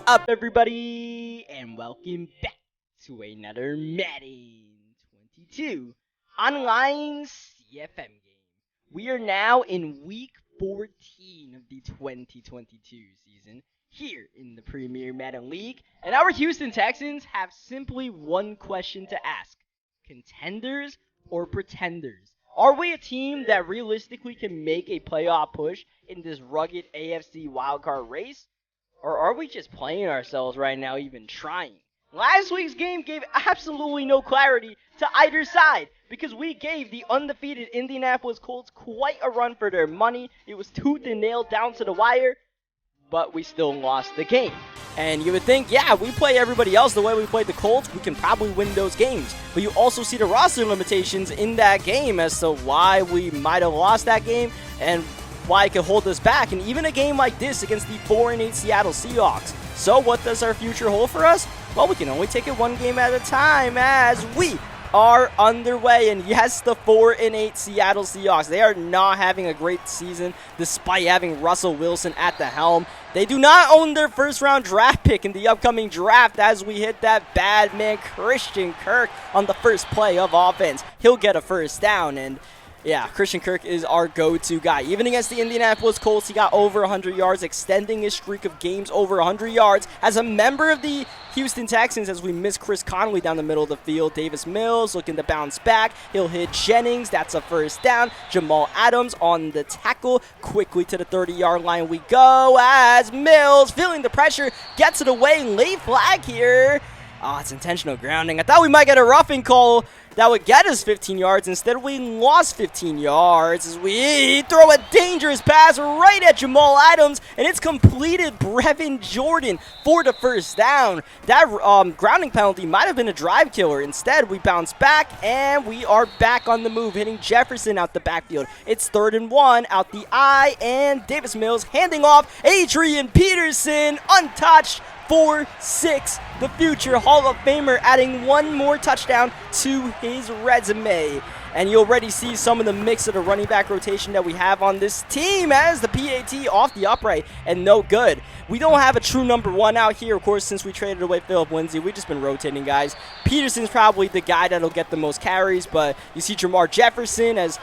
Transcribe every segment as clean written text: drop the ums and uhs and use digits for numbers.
up, everybody, and welcome back to another Madden 22 online CFM game. We are now in week 14 of the 2022 season here in the Premier Madden League, and our Houston Texans have simply one question to ask: contenders or pretenders? Are we a team that realistically can make a playoff push in this rugged AFC wildcard race? Or are we just playing ourselves right now, even trying? Last week's game gave absolutely no clarity to either side because we gave the undefeated Indianapolis Colts quite a run for their money. It was tooth and nail down to the wire, but we still lost the game. And you would think, yeah, we play everybody else the way we played the Colts, we can probably win those games. But you also see the roster limitations in that game as to why we might have lost that game and why it could hold us back, and even a game like this against the 4-8 Seattle Seahawks. So what does our future hold for us? Well, we can only take it one game at a time as we are underway. And yes, the 4-8 Seattle Seahawks, they are not having a great season despite having Russell Wilson at the helm. They do not own their first-round draft pick in the upcoming draft as we hit that bad man Christian Kirk on the first play of offense. He'll get a first down, and yeah, Christian Kirk is our go-to guy. Even against the Indianapolis Colts, he got over 100 yards, extending his streak of games over 100 yards. As a member of the Houston Texans, as we miss Chris Conley down the middle of the field, Davis Mills looking to bounce back. He'll hit Jennings. That's a first down. Jamal Adams on the tackle. Quickly to the 30-yard line we go as Mills, feeling the pressure, gets it away. Late flag here. Oh, it's intentional grounding. I thought we might get a roughing call that would get us 15 yards. Instead, we lost 15 yards as we throw a dangerous pass right at Jamal Adams, and it's completed. Brevin Jordan for the first down. That grounding penalty might have been a drive killer. Instead, we bounce back, and we are back on the move, hitting Jefferson out the backfield. It's 3rd and 1 out the eye, and Davis Mills handing off Adrian Peterson, untouched. 4-6, the future Hall of Famer, adding one more touchdown to his resume. And you already see some of the mix of the running back rotation that we have on this team as the PAT off the upright and no good. We don't have a true number one out here, of course, since we traded away Philip Lindsay. We've just been rotating guys. Peterson's probably the guy that'll get the most carries, but you see Jamar Jefferson as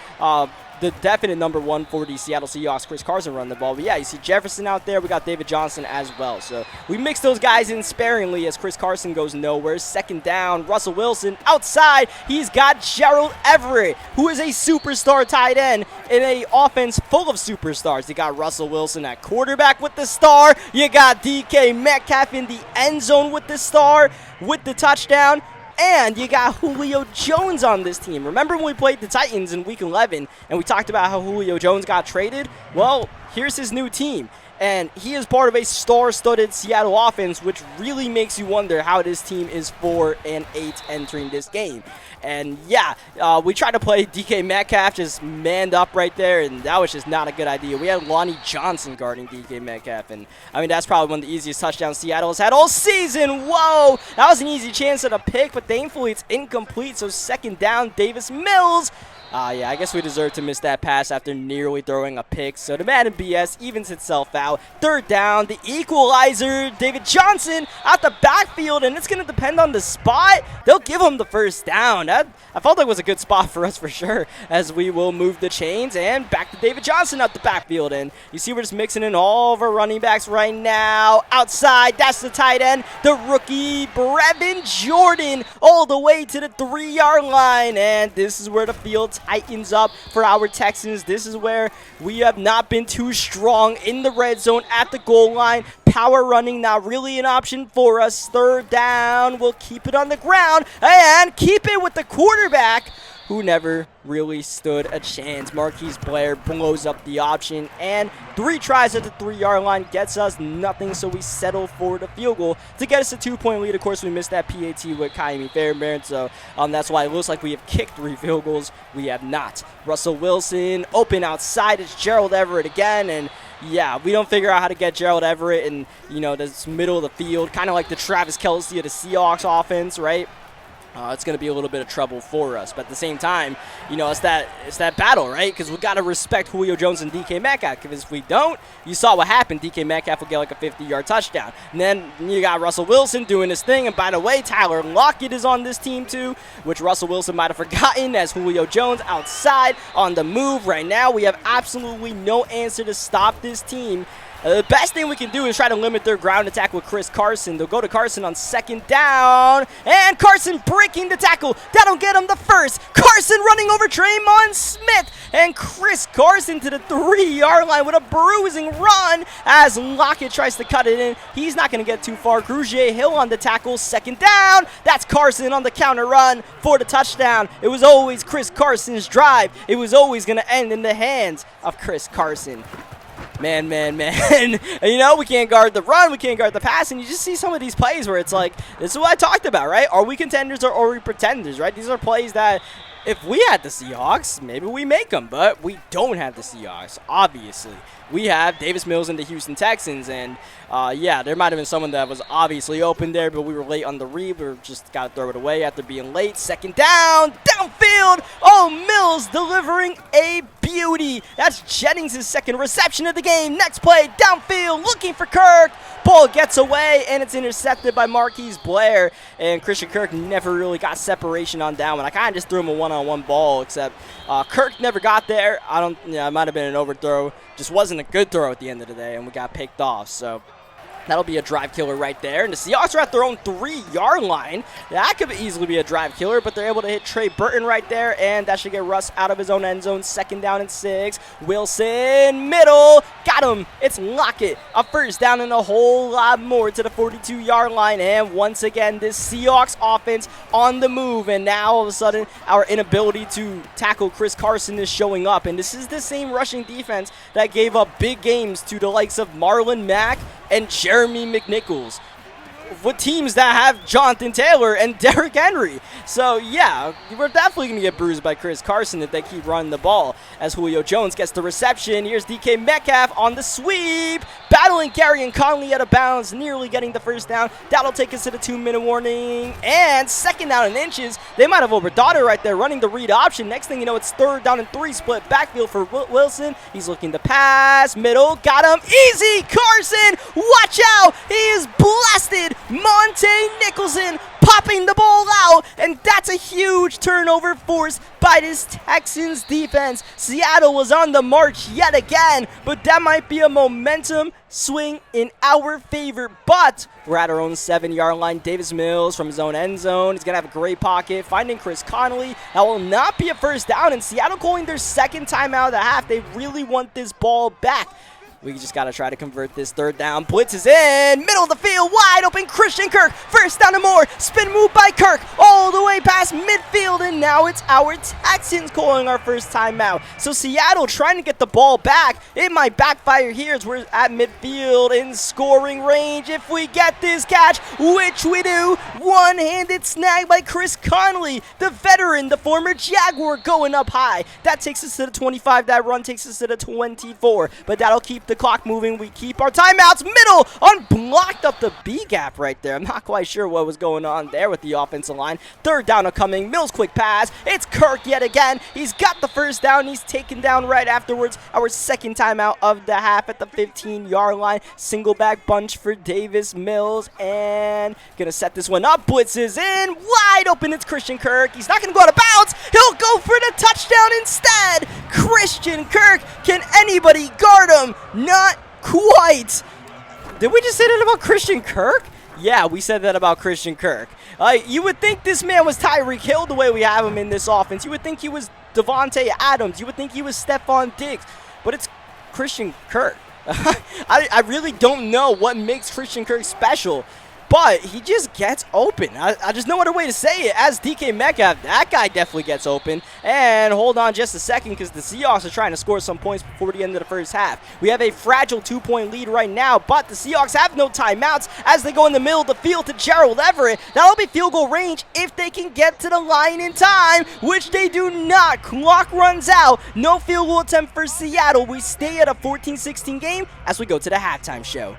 the definite number one for the Seattle Seahawks. Chris Carson run the ball. But yeah, you see Jefferson out there. We got David Johnson as well. So we mix those guys in sparingly as Chris Carson goes nowhere. 2nd down. Russell Wilson outside. He's got Gerald Everett, who is a superstar tight end in an offense full of superstars. You got Russell Wilson at quarterback with the star. You got DK Metcalf in the end zone with the star, with the touchdown. And you got Julio Jones on this team. Remember when we played the Titans in Week 11 and we talked about how Julio Jones got traded? Well, here's his new team. And he is part of a star-studded Seattle offense, which really makes you wonder how this team is 4-8 entering this game. And yeah, we tried to play DK Metcalf just manned up right there, and that was just not a good idea. We had Lonnie Johnson guarding DK Metcalf, and I mean, that's probably one of the easiest touchdowns Seattle has had all season. Whoa, that was an easy chance at a pick, but thankfully it's incomplete, so 2nd down, Davis Mills. Yeah, I guess we deserve to miss that pass after nearly throwing a pick. So the Madden BS evens itself out. 3rd down, the equalizer, David Johnson out the backfield, and it's going to depend on the spot. They'll give him the first down. That, I felt like was a good spot for us for sure, as we will move the chains, and back to David Johnson out the backfield. And you see we're just mixing in all of our running backs right now. Outside, that's the tight end, the rookie Brevin Jordan, all the way to the 3-yard line. And this is where the field tightens up for our Texans. This is where we have not been too strong in the red zone at the goal line. Power running not really an option for us. 3rd down. We'll keep it on the ground and keep it with the quarterback, who never really stood a chance. Marquise Blair blows up the option, and 3 tries at the 3-yard line gets us nothing, so we settle for the field goal to get us a 2-point lead. Of course, we missed that PAT with Kaimi Fairbairn, so that's why it looks like we have kicked 3 field goals. We have not. Russell Wilson open outside. It's Gerald Everett again, and yeah, we don't figure out how to get Gerald Everett in, this middle of the field, kind of like the Travis Kelce of the Seahawks offense, right? it's going to be a little bit of trouble for us. But at the same time, you know, it's that battle, right? Because we got to respect Julio Jones and DK Metcalf. Because if we don't, you saw what happened. DK Metcalf will get like a 50-yard touchdown. And then you got Russell Wilson doing his thing. And by the way, Tyler Lockett is on this team too, which Russell Wilson might have forgotten, as Julio Jones outside on the move right now. We have absolutely no answer to stop this team. The best thing we can do is try to limit their ground attack with Chris Carson. They'll go to Carson on 2nd down. And Carson breaking the tackle. That'll get him the first. Carson running over Draymond Smith. And Chris Carson to the 3-yard line with a bruising run as Lockett tries to cut it in. He's not going to get too far. Grugier Hill on the tackle. 2nd down. That's Carson on the counter run for the touchdown. It was always Chris Carson's drive. It was always going to end in the hands of Chris Carson. Man. You know, we can't guard the run, we can't guard the pass, and you just see some of these plays where it's like, this is what I talked about, right? Are we contenders or are we pretenders, right? These are plays that if we had the Seahawks, maybe we make them, but we don't have the Seahawks, obviously. We have Davis Mills and the Houston Texans, and yeah, there might have been someone that was obviously open there, but we were late on the read. We just got to throw it away after being late. 2nd down, downfield. Oh, Mills delivering a beauty. That's Jennings' 2nd reception of the game. Next play, downfield, looking for Kirk. Ball gets away, and it's intercepted by Marquise Blair. And Christian Kirk never really got separation on that one. I kind of just threw him a one-on-one ball, except Kirk never got there. It might have been an overthrow. Just wasn't a good throw at the end of the day, and we got picked off. So that'll be a drive killer right there. And the Seahawks are at their own 3-yard line. That could easily be a drive killer, but they're able to hit Trey Burton right there, and that should get Russ out of his own end zone. 2nd down and 6. Wilson, middle. Got him. It's Lockett. A 1st down and a whole lot more to the 42-yard line. And once again, this Seahawks offense on the move. And now all of a sudden, our inability to tackle Chris Carson is showing up. And this is the same rushing defense that gave up big games to the likes of Marlon Mack and Jeremy McNichols, with teams that have Jonathan Taylor and Derrick Henry. So, yeah, we're definitely going to get bruised by Chris Carson if they keep running the ball, as Julio Jones gets the reception. Here's DK Metcalf on the sweep, battling Gary and Conley out of bounds, nearly getting the 1st down. That'll take us to the 2-minute warning, and 2nd down and inches. They might have overdone it right there, running the read option. Next thing you know, it's 3rd down and 3, split backfield for Wilson. He's looking to pass, middle, got him, easy, Carson, watch out, he is blasted. Monte Nicholson popping the ball out, and that's a huge turnover forced by this Texans defense. Seattle was on the march yet again, but that might be a momentum swing in our favor. But we're at our own 7-yard line. Davis Mills from his own end zone. He's going to have a great pocket, finding Chris Conley. That will not be a 1st down, and Seattle calling their 2nd timeout of the half. They really want this ball back. We just got to try to convert this 3rd down. Blitz is in. Middle of the field. Wide open. Christian Kirk. 1st down and more. Spin move by Kirk. All the way past midfield. And now it's our Texans calling our 1st timeout. So Seattle trying to get the ball back. It might backfire here as we're at midfield in scoring range. If we get this catch, which we do. One-handed snag by Chris Conley, the veteran, the former Jaguar, going up high. That takes us to the 25. That run takes us to the 24. But that'll keep the clock moving. We keep our timeouts. Middle, unblocked up the B gap right there. I'm not quite sure what was going on there with the offensive line. 3rd down coming. Mills quick pass. It's Kirk yet again. He's got the 1st down. He's taken down right afterwards. Our 2nd timeout of the half at the 15-yard line. Single back bunch for Davis Mills, and gonna set this one up. Blitz is in. Wide open. It's Christian Kirk. He's not gonna go out of bounds. He'll go for the touchdown instead. Christian Kirk. Can anybody guard him? Not quite. Did we just say that about Christian Kirk? Yeah, we said that about Christian Kirk. You would think this man was Tyreek Hill the way we have him in this offense. You would think he was Devontae Adams. You would think he was Stephon Diggs. But it's Christian Kirk. I really don't know what makes Christian Kirk special. But he just gets open. I just no other way to say it. As DK Metcalf, that guy definitely gets open. And hold on just a second, because the Seahawks are trying to score some points before the end of the 1st half. We have a fragile 2-point lead right now, but the Seahawks have no timeouts as they go in the middle of the field to Gerald Everett. That'll be field goal range if they can get to the line in time, which they do not. Clock runs out. No field goal attempt for Seattle. We stay at a 14-16 game as we go to the halftime show.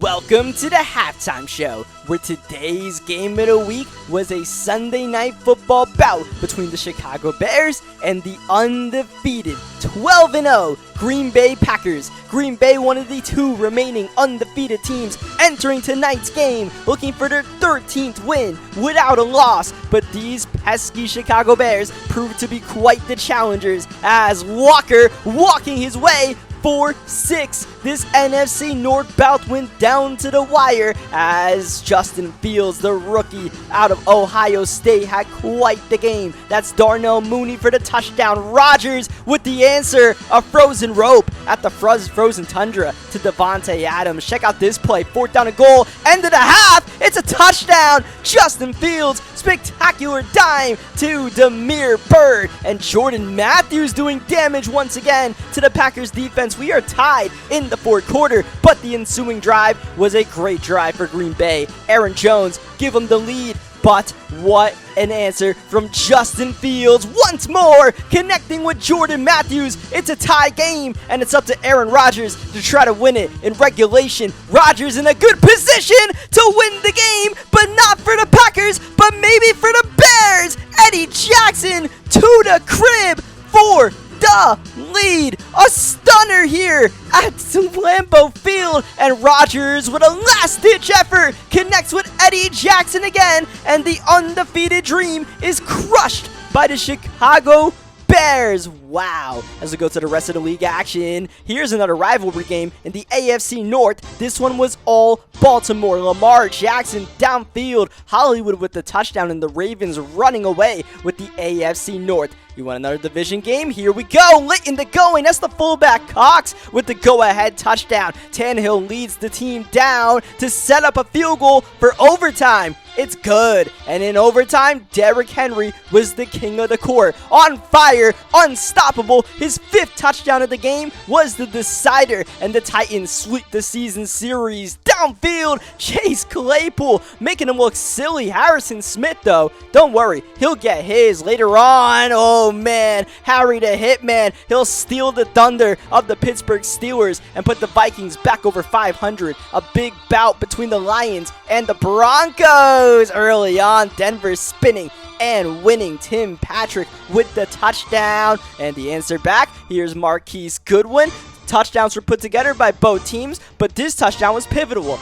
Welcome to the halftime show, where today's game of the week was a Sunday night football bout between the Chicago Bears and the undefeated 12-0 Green Bay Packers. Green Bay, one of the two remaining undefeated teams entering tonight's game, looking for their 13th win without a loss. But these pesky Chicago Bears proved to be quite the challengers, as Walker walking his way 4-6. This NFC North bout went down to the wire as Justin Fields, the rookie out of Ohio State, had quite the game. That's Darnell Mooney for the touchdown. Rodgers with the answer, a frozen rope at the frozen tundra to Devontae Adams. Check out this play, 4th down and goal, end of the half, it's a touchdown. Justin Fields, spectacular dime to Damiere Byrd, and Jordan Matthews doing damage once again to the Packers defense. We are tied in the fourth quarter, but the ensuing drive was a great drive for Green Bay. Aaron Jones give them the lead, but what an answer from Justin Fields once more, connecting with Jordan Matthews. It's a tie game, and it's up to Aaron Rodgers to try to win it in regulation. Rodgers in a good position to win the game, but not for the Packers, but maybe for the Bears. Eddie Jackson to the crib for the lead. A stunner here at Lambeau Field, and Rodgers with a last-ditch effort connects with Eddie Jackson again, and the undefeated dream is crushed by the Chicago Bears. Wow. As we go to the rest of the league action, here's another rivalry game in the AFC North. This one was all Baltimore. Lamar Jackson downfield, Hollywood with the touchdown, and the Ravens running away with the AFC North. You want another division game? Here we go. Late in the going. That's the fullback Cox with the go-ahead touchdown. Tannehill leads the team down to set up a field goal for overtime. It's good. And in overtime, Derrick Henry was the king of the court. On fire, unstoppable. His 5th touchdown of the game was the decider, and the Titans sweep the season series. Downfield, Chase Claypool making him look silly. Harrison Smith, though, don't worry, he'll get his later on. Oh man, Harry the Hitman, he'll steal the thunder of the Pittsburgh Steelers and put the Vikings back over 500. A big bout between the Lions and the Broncos early on. Denver spinning and winning. Tim Patrick with the touchdown, and the answer back, here's Marquise Goodwin. Touchdowns were put together by both teams, but this touchdown was pivotal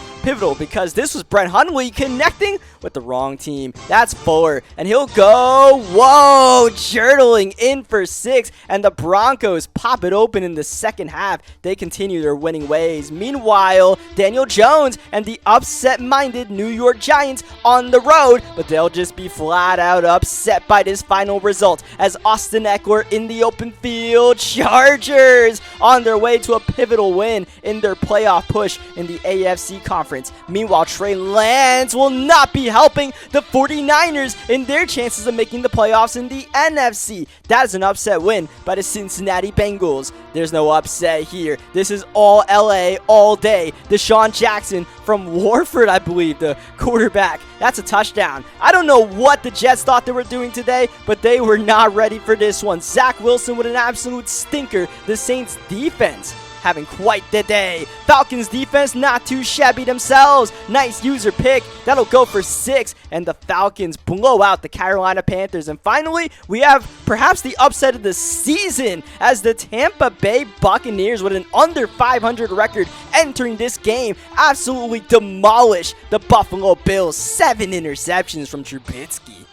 because this was Brett Hundley connecting with the wrong team. That's Fuller, and he'll go, whoa, journaling in for 6, and the Broncos pop it open in the second half. They continue their winning ways. Meanwhile, Daniel Jones and the upset-minded New York Giants on the road, but they'll just be flat out upset by this final result as Austin Eckler in the open field. Chargers on their way to a pivotal win in their playoff push in the AFC Conference. Meanwhile, Trey Lance will not be helping the 49ers in their chances of making the playoffs in the NFC. That is an upset win by the Cincinnati Bengals. There's no upset here. This is all LA all day. Deshaun Jackson from Warford, I believe, the quarterback. That's a touchdown. I don't know what the Jets thought they were doing today, but they were not ready for this one. Zach Wilson with an absolute stinker. The Saints defense having quite the day. Falcons defense not too shabby themselves. Nice user pick. That'll go for 6, and the Falcons blow out the Carolina Panthers. And finally, we have perhaps the upset of the season as the Tampa Bay Buccaneers, with an under 500 record entering this game, absolutely demolish the Buffalo Bills. 7 interceptions from Trubisky.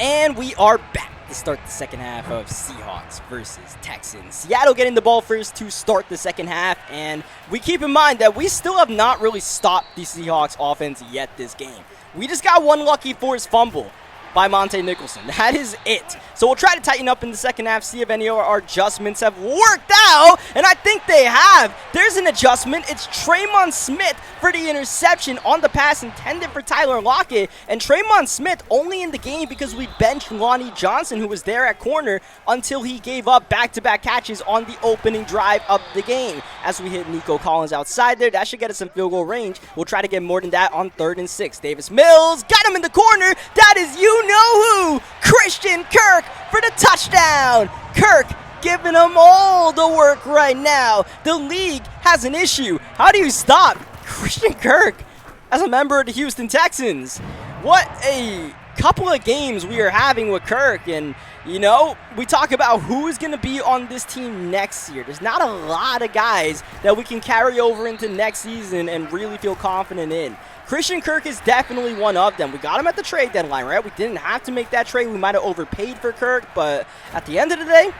And we are back to start the second half of Seahawks versus Texans. Seattle getting the ball first to start the second half, and we keep in mind that we still have not really stopped the Seahawks offense yet this game. We just got one lucky forced fumble by Monte Nicholson. That is it. So we'll try to tighten up in the second half, see if any of our adjustments have worked out, and I think they have. There's an adjustment. It's Traymon Smith for the interception on the pass intended for Tyler Lockett, and Traymon Smith only in the game because we benched Lonnie Johnson, who was there at corner, until he gave up back-to-back catches on the opening drive of the game. As we hit Nico Collins outside there, that should get us some field goal range. We'll try to get more than that on 3rd and 6. Davis Mills got him in the corner. That is you-know-who, Christian Kirk for the touchdown. Kirk giving them all the work right now. The league has an issue. How do you stop Christian Kirk as a member of the Houston Texans. What a couple of games we are having with Kirk, and you know, we talk about who is going to be on this team next year. There's not a lot of guys that we can carry over into next season and really feel confident in. Christian Kirk is definitely one of them. We got him at the trade deadline, right? We didn't have to make that trade. We might have overpaid for Kirk, but at the end of the day,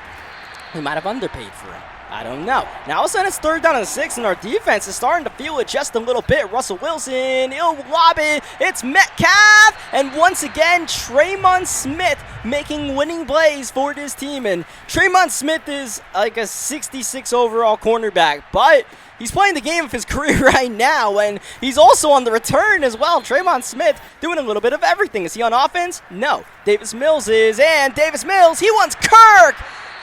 we might have underpaid for him. I don't know. Now all of a sudden it's 3rd down and 6, and our defense is starting to feel it just a little bit. Russell Wilson, he'll lob it. It's Metcalf, and once again, Tremon Smith making winning plays for this team. And Tremon Smith is like a 66 overall cornerback, but he's playing the game of his career right now, and he's also on the return as well. Tremon Smith doing a little bit of everything. Is he on offense? No. Davis Mills is, and Davis Mills, he wants Kirk!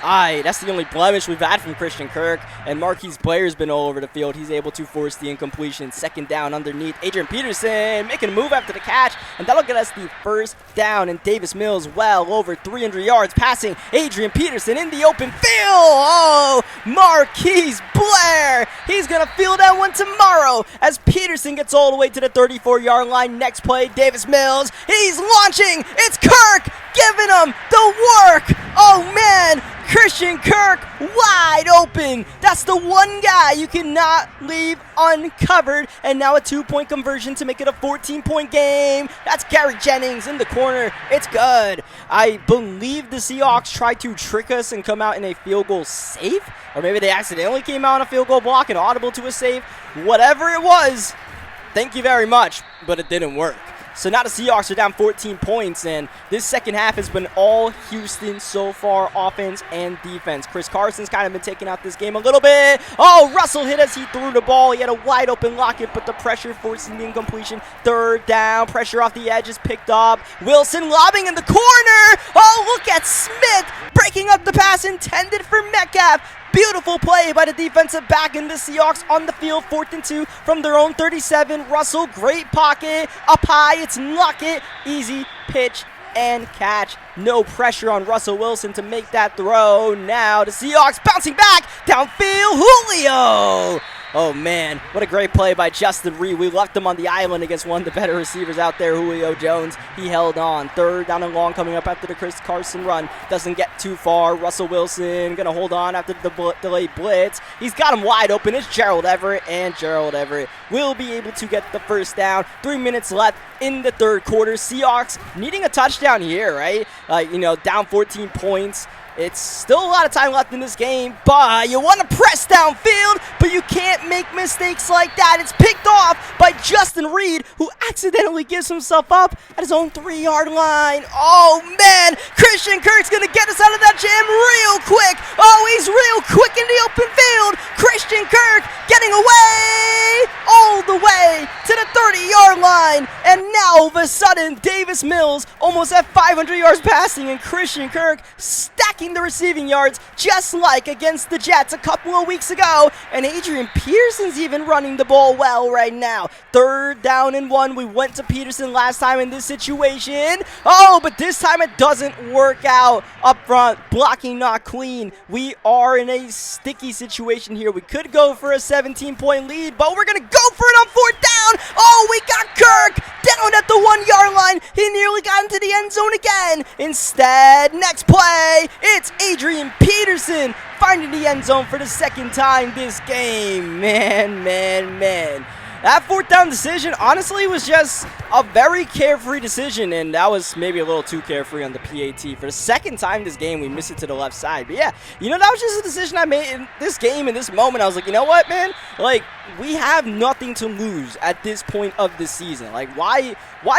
That's the only blemish we've had from Christian Kirk, and Marquise Blair's been all over the field. He's able to force the incompletion. 2nd down underneath. Adrian Peterson making a move after the catch, and that'll get us the 1st down, and Davis Mills well over 300 yards passing. Adrian Peterson in the open field. Oh, Marquise Blair. He's going to field that one tomorrow as Peterson gets all the way to the 34-yard line. Next play, Davis Mills. He's launching. It's Kirk giving him the work. Oh, man. Christian Kirk wide open. That's the one guy you cannot leave uncovered. And now a 2-point conversion to make it a 14-point game. That's Gary Jennings in the corner. It's good. I believe the Seahawks tried to trick us and come out in a field goal save. Or maybe they accidentally came out on a field goal block and audible to a save. Whatever it was, thank you very much, but it didn't work. So now the Seahawks are down 14 points, and this second half has been all Houston so far, offense and defense. Chris Carson's kind of been taking out this game a little bit. Oh, Russell hit us. He threw the ball. He had a wide open Lockett, but the pressure forcing the incompletion. 3rd down. Pressure off the edge is picked up. Wilson lobbing in the corner. Oh, look at Smith breaking up the pass intended for Metcalf. Beautiful play by the defensive back, in the Seahawks on the field. 4th and 2 from their own 37. Russell, great pocket. Up high, it's Lockett. Easy pitch and catch. No pressure on Russell Wilson to make that throw. Now the Seahawks bouncing back. Downfield, Julio. Oh, man, what a great play by Justin Reed. We left him on the island against one of the better receivers out there, Julio Jones. He held on. 3rd down and long coming up after the Chris Carson run. Doesn't get too far. Russell Wilson going to hold on after the delayed blitz. He's got him wide open. It's Gerald Everett, and Gerald Everett will be able to get the 1st down. 3 minutes left in the 3rd quarter. Seahawks needing a touchdown here, right? Down 14 points. It's still a lot of time left in this game, but you want to press downfield, but you can't make mistakes like that. It's picked off by Justin Reed, who accidentally gives himself up at his own 3-yard line. Oh, man, Christian Kirk's going to get us out of that jam real quick. Oh, he's real quick in the open field. Christian Kirk getting away all the way to the 30-yard line, and now all of a sudden, Davis Mills almost at 500 yards passing, and Christian Kirk stacking the receiving yards just like against the Jets a couple of weeks ago. And Adrian Peterson's even running the ball well right now. 3rd down and 1. We went to Peterson last time in this situation. Oh, but this time it doesn't work out up front. Blocking not clean. We are in a sticky situation here. We could go for a 17-point lead, but we're going to go for it on 4th down. Oh, we got Kirk down at the 1-yard line. He nearly got into the end zone again. Instead, next play, it's Adrian Peterson finding the end zone for the 2nd time this game. Man. That 4th down decision, honestly, was just a very carefree decision, and that was maybe a little too carefree on the PAT. For the 2nd time this game, we missed it to the left side. But yeah, that was just a decision I made in this game, in this moment. I was like, you know what, man? We have nothing to lose at this point of the season. Why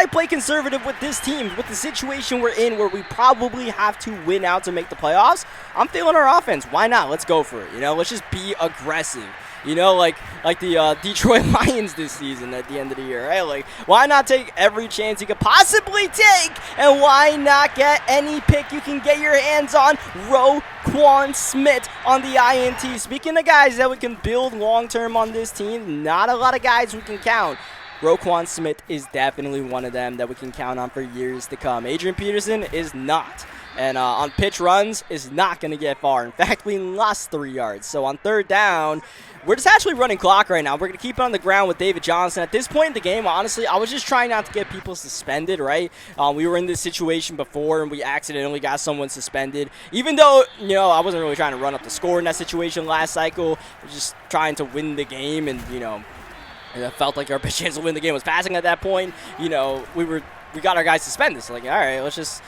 play conservative with this team, with the situation we're in where we probably have to win out to make the playoffs? I'm feeling our offense. Why not? Let's go for it. Let's just be aggressive. Like the Detroit Lions this season at the end of the year, right? Why not take every chance you could possibly take, and why not get any pick you can get your hands on? Roquan Smith on the INT. Speaking of guys that we can build long-term on this team, not a lot of guys we can count. Roquan Smith is definitely one of them that we can count on for years to come. Adrian Peterson is not. And on pitch runs is not going to get far. In fact, we lost 3 yards. So on third down, we're just actually running clock right now. We're going to keep it on the ground with David Johnson. At this point in the game, honestly, I was just trying not to get people suspended, right? We were in this situation before, and we accidentally got someone suspended. Even though, I wasn't really trying to run up the score in that situation last cycle. I was just trying to win the game, and, it felt like our best chance to win the game was passing at that point. We got our guys suspended. So, all right, let's just...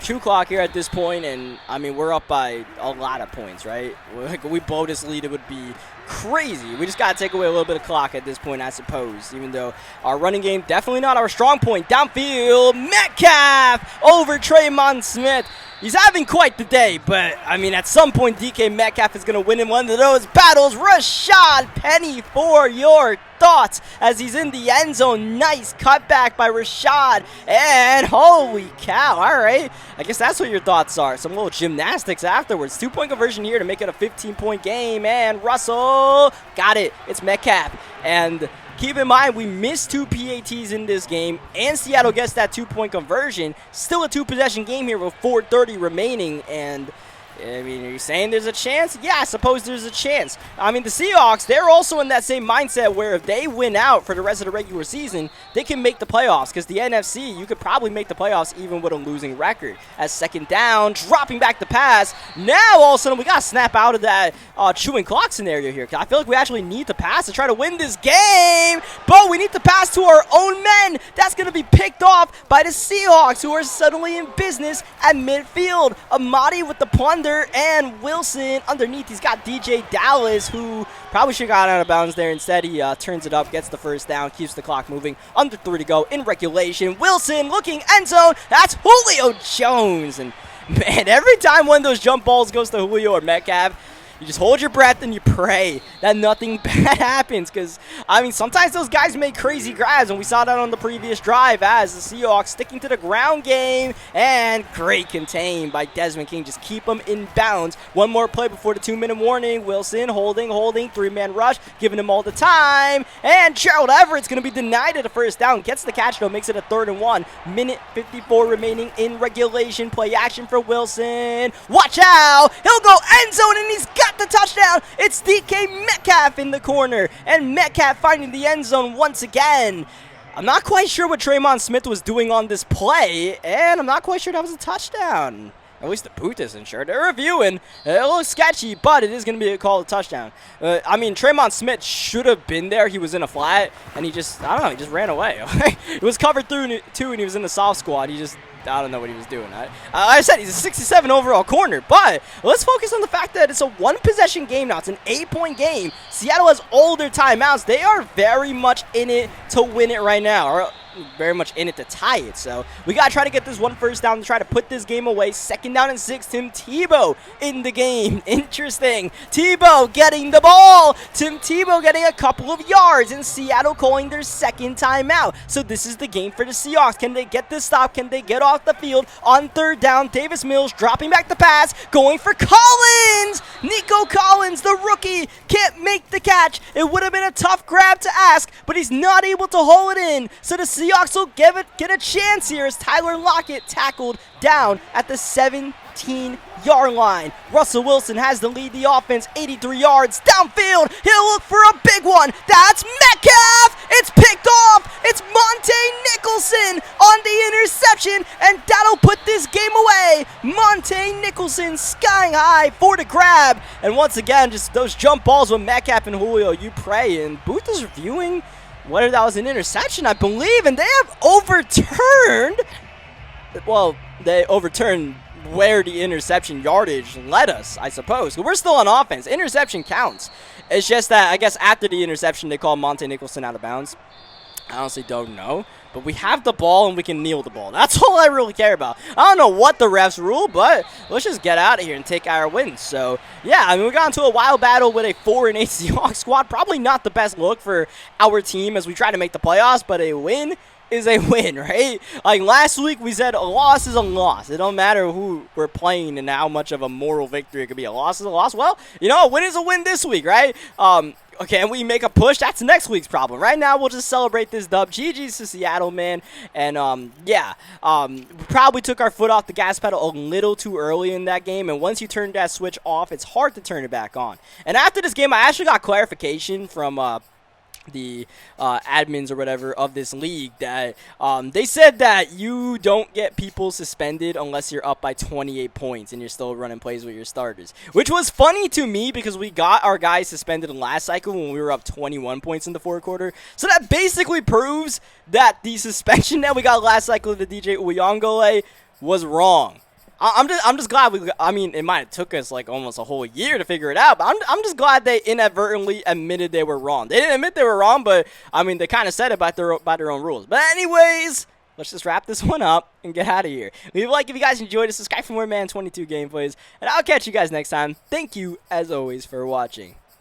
true clock here at this point, and we're up by a lot of points, right? If we blow this lead, it would be crazy. We just got to take away a little bit of clock at this point, I suppose, even though our running game definitely not our strong point. Downfield, Metcalf over Tremon Smith. He's having quite the day, but, at some point, DK Metcalf is going to win in one of those battles. Rashad Penny for your thoughts as he's in the end zone. Nice cutback by Rashad, and holy cow, all right. I guess that's what your thoughts are. Some little gymnastics afterwards. 2-point conversion here to make it a 15-point game, and Russell got it. It's Metcalf, and... keep in mind, we missed 2 PATs in this game, and Seattle gets that 2-point conversion. Still a 2-possession game here with 4:30 remaining, and... are you saying there's a chance? Yeah, I suppose there's a chance. The Seahawks, they're also in that same mindset where if they win out for the rest of the regular season, they can make the playoffs. Because the NFC, you could probably make the playoffs even with a losing record. As second down, dropping back the pass. Now, all of a sudden, we got to snap out of that chewing clock scenario here. Because I feel like we actually need to pass to try to win this game. But we need to pass to our own men. That's going to be picked off by the Seahawks, who are suddenly in business at midfield. Amadi with the plunder. And Wilson underneath. He's got DJ Dallas, who probably should have got out of bounds there. Instead, he turns it up, gets the first down, keeps the clock moving. Under 3 to go in regulation. Wilson looking end zone. That's Julio Jones. And, man, every time one of those jump balls goes to Julio or Metcalf, you just hold your breath and you pray that nothing bad happens. Because, sometimes those guys make crazy grabs, and we saw that on the previous drive as the Seahawks sticking to the ground game. And great contain by Desmond King. Just keep them in bounds. One more play before the 2-minute warning. Wilson holding. 3-man rush, giving him all the time. And Gerald Everett's going to be denied at the first down. Gets the catch, though, makes it a 3rd and 1. Minute 54 remaining in regulation. Play action for Wilson. Watch out. He'll go end zone, and he's got the touchdown. It's DK Metcalf in the corner, and Metcalf finding the end zone once again. I'm not quite sure what Tremon Smith was doing on this play, and I'm not quite sure that was a touchdown. At least the booth isn't sure. They're reviewing. It looks sketchy, but it is going to be a call of touchdown. Tremon Smith should have been there. He was in a flat, and he just ran away. It was covered through, too, and he was in the soft squad. I don't know what he was doing. I said he's a 67 overall corner, but let's focus on the fact that it's a 1-possession game now. It's an 8-point game. Seattle has all their timeouts. They are very much in it to win it right now, or very much in it to tie it. So we got to try to get this one first down to try to put this game away. 2nd down and 6. Tim Tebow in the game. Interesting. Tebow getting the ball. Tim Tebow getting a couple of yards, and Seattle calling their 2nd timeout. So this is the game for the Seahawks. Can they get this stop? Can they get off the field on 3rd down? Davis Mills dropping back the pass, going for Collins. Nico Collins, the rookie, can't make the catch. It would have been a tough grab to ask, but he's not able to hold it in. So the Seahawks will get a chance here as Tyler Lockett tackled down at the 17-yard line. Russell Wilson has to lead the offense, 83 yards downfield. He'll look for a big one. That's Metcalf. It's picked off. It's Monte Nicholson on the interception, and that'll put this game away. Monte Nicholson skying high for the grab. And once again, just those jump balls with Metcalf and Julio, you pray. And Booth is reviewing whether that was an interception, I believe, and they have overturned. Well, they overturned where the interception yardage led us, I suppose. We're still on offense. Interception counts. It's just that, I guess, after the interception, they called Monte Nicholson out of bounds. I honestly don't know. But we have the ball, and we can kneel the ball. That's all I really care about. I don't know what the refs rule, but let's just get out of here and take our wins. So, yeah, we got into a wild battle with a 4-8 Seahawks squad. Probably not the best look for our team as we try to make the playoffs, but a win is a win, right? Like last week we said a loss is a loss. It don't matter who we're playing and how much of a moral victory it could be. A loss is a loss. Well, a win is a win this week, right? Okay, and we make a push. That's next week's problem. Right now, we'll just celebrate this dub. GG's to Seattle, man. And, we probably took our foot off the gas pedal a little too early in that game. And once you turn that switch off, it's hard to turn it back on. And after this game, I actually got clarification from the admins or whatever of this league that they said that you don't get people suspended unless you're up by 28 points and you're still running plays with your starters, which was funny to me because we got our guys suspended last cycle when we were up 21 points in the fourth quarter. So that basically proves that the suspension that we got last cycle to DJ Uyongole was wrong. I'm just glad it might have took us like almost a whole year to figure it out, but I'm just glad they inadvertently admitted they were wrong. They didn't admit they were wrong, but they kind of said it by their own rules. But anyways, let's just wrap this one up and get out of here. Leave a like if you guys enjoyed it. Subscribe for more Madden 22 gameplays, and I'll catch you guys next time. Thank you as always for watching.